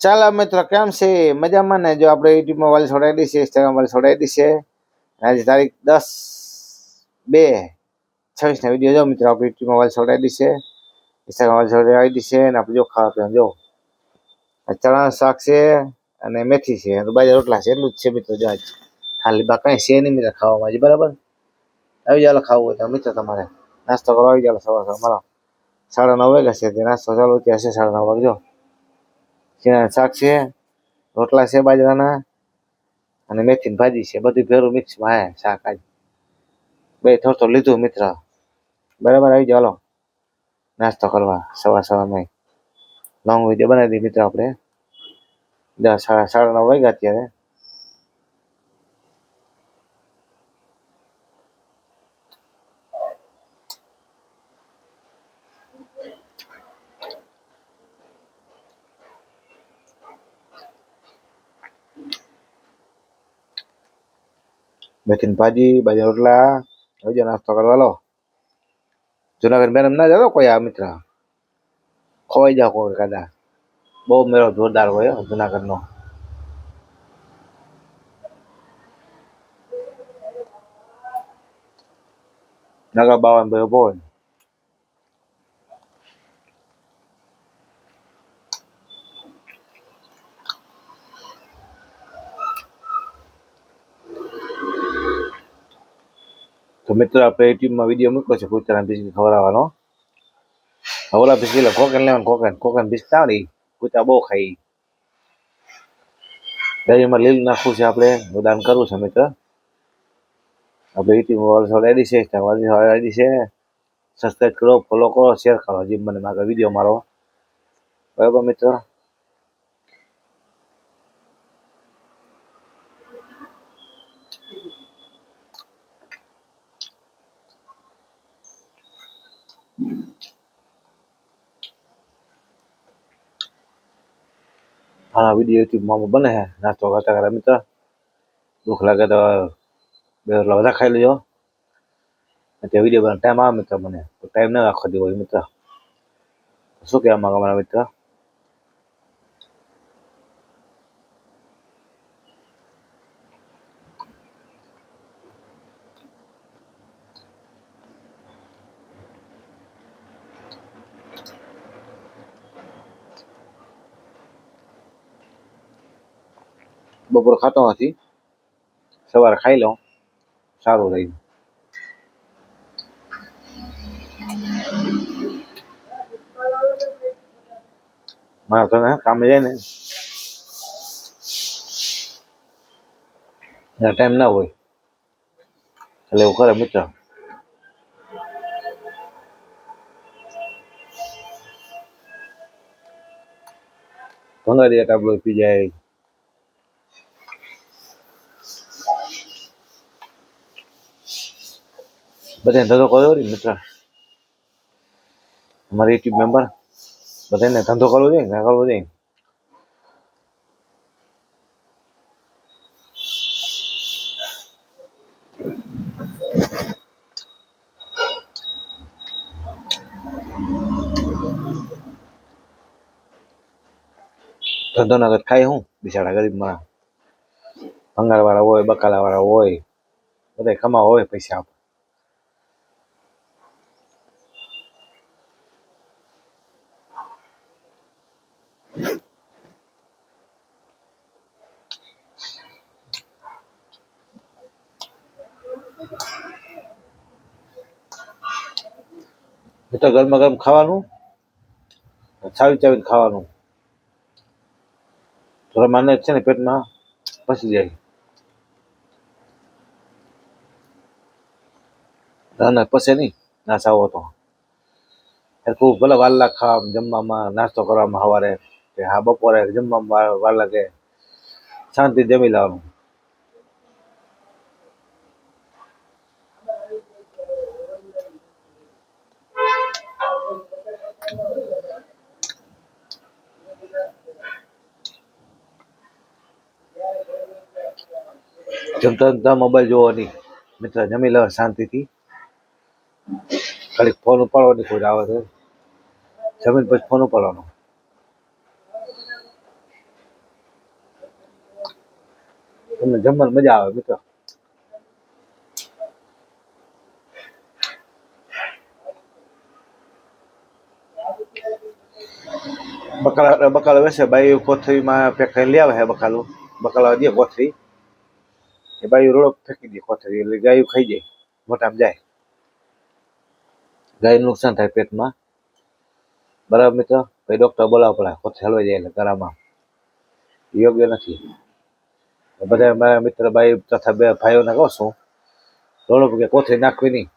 ચાલો મિત્રો, કેમ છે? મજામાં ને? જો આપણે યુટ્યુબમાં વાલી છોડાવી દઈશે, ઇન્સ્ટાગ્રામ વાલી છોડાવી દઈશે. આજે તારીખ 10/2/26 વિડીયો જો મિત્રો આપણે યુટ્યુબમાં વાલી છોડાવી દઈશે, ઇન્સ્ટાગ્રામ વાલી છોડાવી દઈશે. અને આપણે જો ખાવા પીવાનું જો ચણાનું શાક છે અને મેથી છે, બાજરા રોટલા છે, એટલું જ છે મિત્રો. જો ખાલી બા કઈ છે નહીં મિત્રો ખાવામાં આજે. બરાબર, આવી જાવ ખાવું હોય તો મિત્રો. તમારે નાસ્તો કરવા આવી જાવ સવાર મારો 9:30 વાગ્યા છે. નાસ્તો ચાલુ ત્યાં છે 9:30 વાગે. જો શાક છે, રોટલા છે બાજરાના, અને મેથીની ભાજી છે. બધું ભેરું મિક્સમાં હે શાક. આજ બે થોડું લીધું મિત્ર. બરાબર, આવી જાવ નાસ્તો કરવા સવારમાં. લોંગ વિડીયો બનાવી દઈએ મિત્રો આપણે. 9:30 વાગ્યા અત્યારે. મેથીની ભાજી, બાજરા રોટલા. આવી જાવ નાસ્તો કરવા. લો જુનાગઢ મેડમ ના જાવ કોઈ આ મિત્ર, ખોવાઈ જાવ કોઈ કાદા. બહુ મેળો જોરદાર હોય જુનાગઢનો. નગર બાવન ભાઈ ઉભો હોય. તો મિત્રો આપણે યુટ્યુબમાં વિડીયો મૂક્યો છે કૂતરાના બિસ્કિટ ખવડાવવાનો. ઓલા બિસ્કિટ કોકન લેવાનું, કોકન બિસ્કિટ આવડી કૂતરા બહુ ખાઈ. દહીંમાં લીલું નાખવું છે આપણે, દાન કરવું છે મિત્ર. આપણે યુટ્યુબ વાળી છે, આઈડી છે. સબસ્ક્રાઈબ કરો, ફોલો કરો, શેર કરો. જે મને આગળ વિડીયો મારો. બરાબર મિત્રો. હા, વિડીયો યુટ્યુબમાં બને છે નાસ્તો કરતા કરતા મિત્ર. ભૂખ લાગે તો બે રોટલા બધા ખાઈ લેજો. અત્યારે વિડીયો બનાવવાનો ટાઈમ આવે મિત્ર મને, તો ટાઈમ ના રાખવા દેવો મિત્ર. શું કહેવા માંગો મારા મિત્ર? બપોર ખાતો નથી, સવારે ખાઈ લઉં, સારું રહી. મારા ઘરે કામે જાય ને ટાઈમ ના હોય એટલે એવું કરે મિત્ર. ભંગારી ટાબલો પી જાય. બધાને ધંધો કરવો ને મિત્ર. અમારા યુટ્યુબ મેમ્બર બધાને ધંધો કરવો જોઈએ, ના કરવો જોઈએ. ધંધો ના ખાય હું બિચારા ગરીબ માં. ભંગાર વાળા હોય, બકાલા વાળા હોય, બધા કમાવા હોય પૈસા. મિત્ર ગરમા ગરમ ખાવાનું, ચાવી ચાવીને ખાવાનું. થોડા માને છે ને પેટમાં પસી જાય. ના પસે નહીં ના ચાવો તો. ખૂબ ભલે વાર લાગે ખાવા જમવામાં, નાસ્તો કરવામાં સવારે કે હા બપોરે જમવામાં વાર લાગે. શાંતિ જમી લેવાનું. જમતા મોબાઈલ જોવો નહીં મિત્ર. જમી લો શાંતિથી. ખાલી ફોન ઉપાડવાની કોઈ આવે તો જમીન પછી ફોન ઉપાડવાનો. તમને જમવાની મજા આવે મિત્રો. બકાલો વેસે બાઈ કોથળીમાં પેક કરીને લઈ આવે છે બકાલું. બકાલા દે કોથળી એ બાઈ રોડો ફેંકી દે કોથળી, એટલે ગાયું ખાઈ જાય, મોટામાં જાય. ગાયનું નુકસાન થાય પેટમાં. બરાબર મિત્રો. પછી ડોક્ટર બોલાવવા પડે, કોથળી હલવાઈ જાય એટલે ગળામાં, યોગ્ય નથી. બધા મારા મિત્ર બાઈ તથા બે ભાઈઓને કહું છું, રોડ ઉપર કોથળી નાખવી નહીં.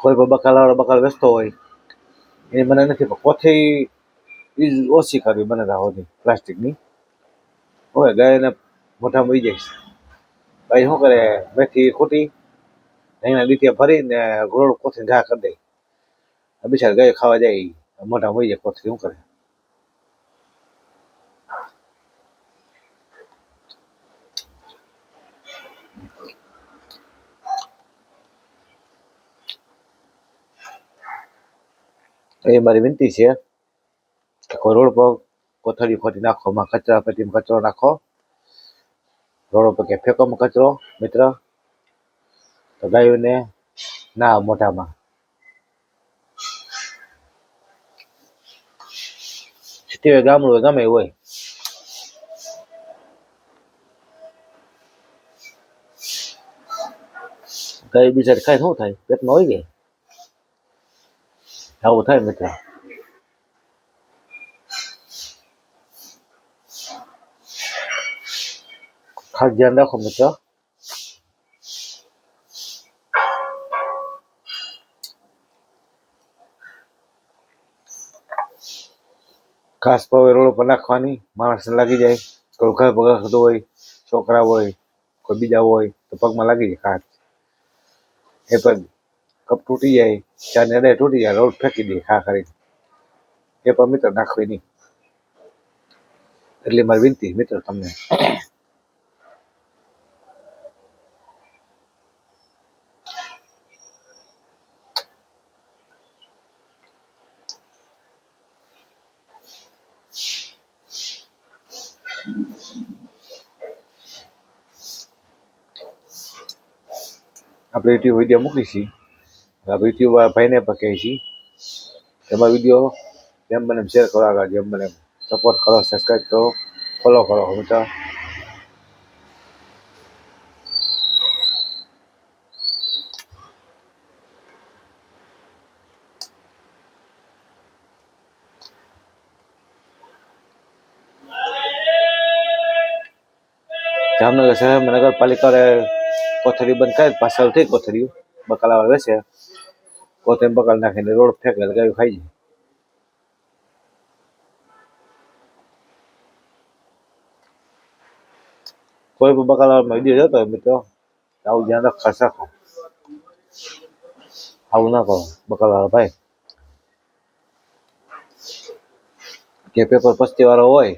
કોઈ પણ બકાલ વેચતો હોય એ મને નથી, પણ કોથળી ઓછી કરવી મને હોતી પ્લાસ્ટિકની હોય. ગાયને મોઢામાં વહી જાય. ભાઈ શું કરે, મેથી ખૂટી એના લીધે ભરીને ગોળ કોથળી ઘા કરી દે. બિચાર ગાય ખાવા જાય, મોઢામાં વહી જાય કોથળી. શું કરે? એ મારી વિનંતી છે કે કોઈ રોડ પર કોથળી ખોટી નાખો, કચરા પેટીમાં કચરો નાખો, રોડ પર કે ફેંકોમાં કચરો મિત્ર, તો ગાયોને ના મોઢામાં. સિટી હોય ગામડું હોય ગમે હોય, ગાય બિચારી ખાય શું થાય, પેટમાં હોય જાય. આવું થાય મિત્ર. ખાસ ધ્યાન રાખો મિત્ર. ખાસ પવે રોડ પર નાખવાની, માણસને લાગી જાય. કોઈ ઘર પગર થતું હોય, છોકરા હોય, કોઈ બીજા હોય તો પગમાં લાગી જાય ખાસ. એ પગ કપ તૂટી જાય, ચાર ને તૂટી જાય, રોડ ફેંકી દે ખા કરીને. એ પણ મિત્ર નાખવી નહીં. એટલે મારી વિનંતી મિત્ર તમને. આપણે યુટ્યુબ વિડીયો મૂકી છીએ, આપણે યુટ્યુબ વાળા ભાઈને પણ કહીએ છીએ એમાં વિડીયો જેમ બને શેર કરો, આગળ જેમ બને સપોર્ટ કરો, સબસ્ક્રાઈબ કરો, ફોલો કરો મિત્ર. જામનગર શહેરમાં નગરપાલિકાએ કોથળી બંધ કરી, પાછળ થઈ કોથળીઓ બકાલા વેચે, કોથળી બકાલ નાખીને રોડ ફેંકે એટલે ગાયું ખાઈ જાય. કોઈ પણ બકાલામાં વિડીયો જોતો હોય મિત્રો, આવું ધ્યાન રાખો, ખાસ રાખો. આવું ના કરો બકાલવાળા ભાઈ. કે પેપર પસ્તી વાળો હોય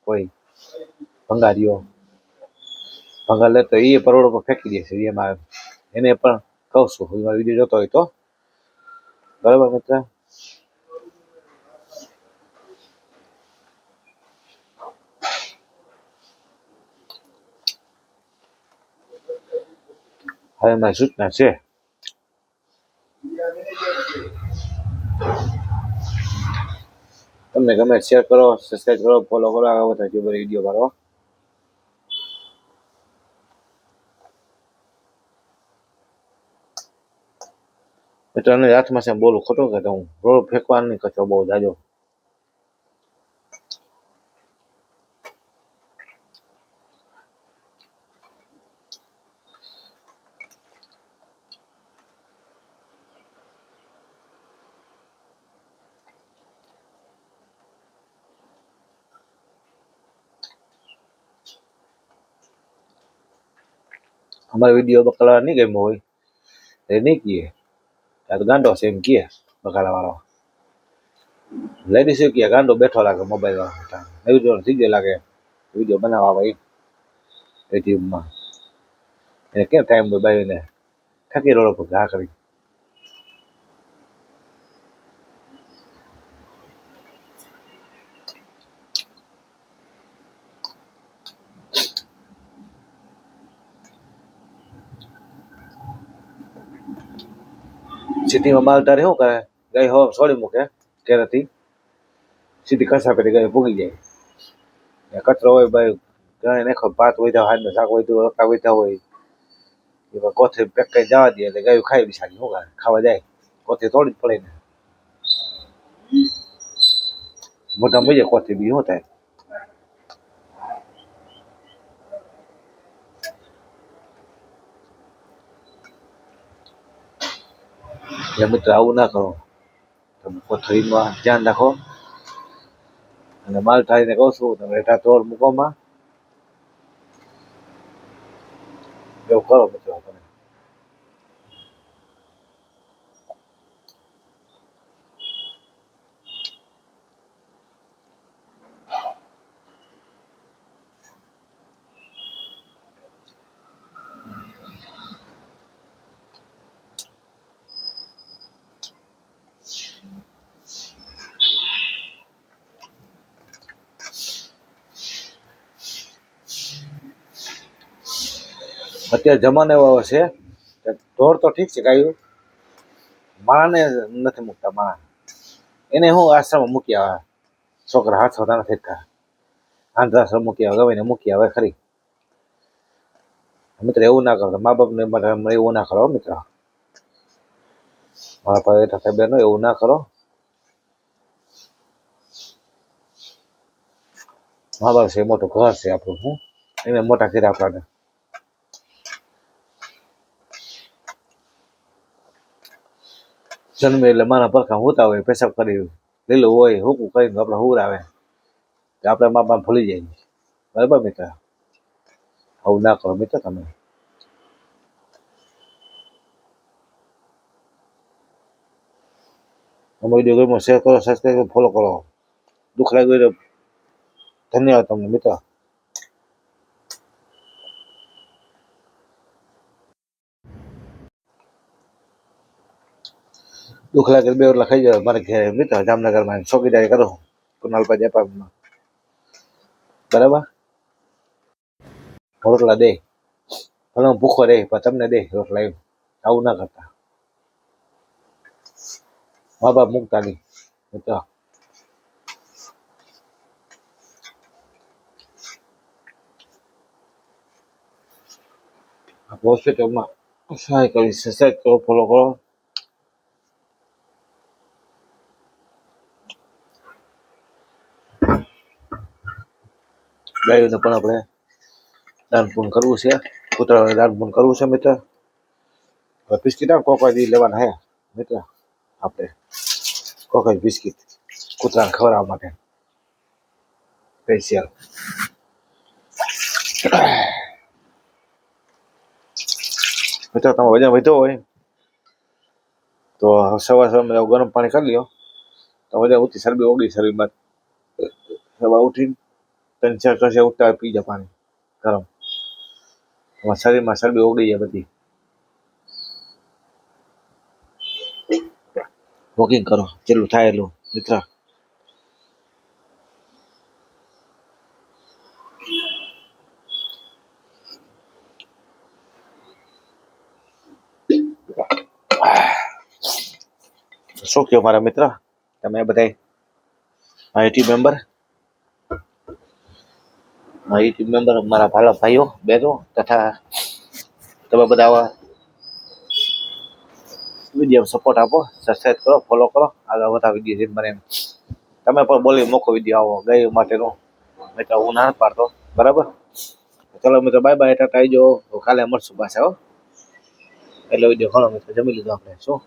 કોઈ ભંગારીઓ, ભંગાર લેતો એ પરોડ પર ફેંકી દેશે. એમાં એને પણ કહું છું, મારો વિડીયો જોતો હોય તો બરાબર મિત્ર. હવે મારી સૂચના છે, તમને ગમે શેર કરો, સબસ્ક્રાઈબ કરો, ફોલો કરો, આગળ બધા જે વિડીયો મારો. મિત્રોને હાથમાં છે બોલું ખોટું કે હું રોડ ફેંકવાનું નહીં, કચરો બહુ જાજો. અમારો વિડીયો બકાલા નહીં ગમ્યો હોય એ નહીં કીએ, આ તો ગાંડો છે એમ કીએ બકાલા વાળો. લેડીઝ કીએ ગાંડો બેઠો લાગે મોબાઈલ વાળો, વિડીયો થઈ ગયો લાગે વિડીયો બનાવવા ભાઈ યુટ્યુબમાં. એને કેમ ટાઈમ હોય બાઈને થકી રોડ ઉપર ઘા કરી સિટીમાં માલ તારે શું કરે ગાય હવા છોડી મૂકે ઘરેથી સીધી કસા પેટી ગાય ભૂગી જાય કચરો હોય ભાઈ ઘણી નાખો ભાત વધ્યા હાથ શાક વધ્યું રોટલા વધ્યા હોય એમાં કોથળી પેક કરી જવા દે એટલે ગાયું ખાઈ બિસાડી શું કરે ખાવા જાય કોથળી તોડી જ પડે ને મોટા મજા કોથળી બી શું થાય એટલે મિત્ર આવું ના કરો તમે કોથળીમાં ધ્યાન રાખો અને માલ થાળીને કહું છું તમે એટા તોડ મૂકોમાં એવું કરો મિત્રો તમે અત્યારે જમાનો એવો છે કે ઢોર તો ઠીક છે ગાયું માણાને નથી મૂકતા માણા એને હું આશ્રમમાં મૂકી આવે છોકરા હાથ હોતા નથી થતા આંધ્રાશ્રમ મૂકી આવે ગમે ને મૂકી આવે ખરી મિત્ર એવું ના કરો મા બાપને માટે એવું ના કરો મિત્ર મારા પાસે થતા બેનો એવું ના કરો મા બાપ છે મોટું ઘર છે આપણું હું એને મોટા કર્યા આપણાને જન્મે એટલે મારા પરખા હોતા હોય પેશાબ કરી લીલું હોય હુકું કરીને આપણે હુર આવે આપણે મા બાપ ભૂલી જાય બરાબર મિત્ર આવું ના કરો મિત્ર તમે અમારી વિડીયો ગમ્યો શેર કરો સબસ્ક્રાઈબ ફોલો કરો દુઃખ લાગ્યું ધન્યવાદ તમને મિત્ર દુઃખ લાગે બે ઓટલા ખાઈ જાય મારે ઘેર મિત્ર જામનગરમાં ચોકીદારી કરો કુનાલપા એપાર્ટમેન્ટમાં બરાબર રોટલા દે ભલે હું ભૂખો રહે પણ તમને દે રોટલા એમ આવું ના કરતા મા બાપ મૂકતા નહીં મિત્ર હોસ્પિટલમાં સહાય કરી સબસ્ક્રાઈબ કરો ફોલો કરો ગાયોને પણ આપણે દાન પૂર્ણ કરવું છે કૂતરાને દાન પૂર્ણ કરવું છે મિત્ર બિસ્કીટ કોકા દી લેવાના હે મિત્ર આપણે કોકા બિસ્કીટ કૂતરાને ખવડાવવા માટે સ્પેશિયલ મિત્ર તમે વજન વધ્યો હોય તો સવાર સવારમાં ગરમ પાણી કરી લ્યો તો વજન ઉઠી શરબી ઓગળી શરીરમાં સવાર ઉઠીને 3-4 કલાક ઉઠતા પી જાય પાણી ગરમ તમારા શરીરમાં શરબી ઓગળી જાય બધી વોકિંગ કરો જેટલું થાય એટલું મિત્ર શું કહ્યું મારા મિત્ર તમે બધા મારા યુટ્યુબ મેમ્બર મારા ભાલા ભાઈઓ બહેનો તથા તમે બધા આવા વિડીયો સપોર્ટ આપો સબસ્ક્રાઈબ કરો ફોલો કરો આગળ બધા વિડીયો જેમ બને એમ તમે પણ બોલી મોકો વિડીયો આવો ગાય માટેનો મિત્ર હું ના પાડતો બરાબર ચલો મિત્ર બાય બાય ટાટા આવજો કાલે મળશું પાછા હો એટલે વિડીયો ઘણો મિત્ર જમી લીધો આપણે શું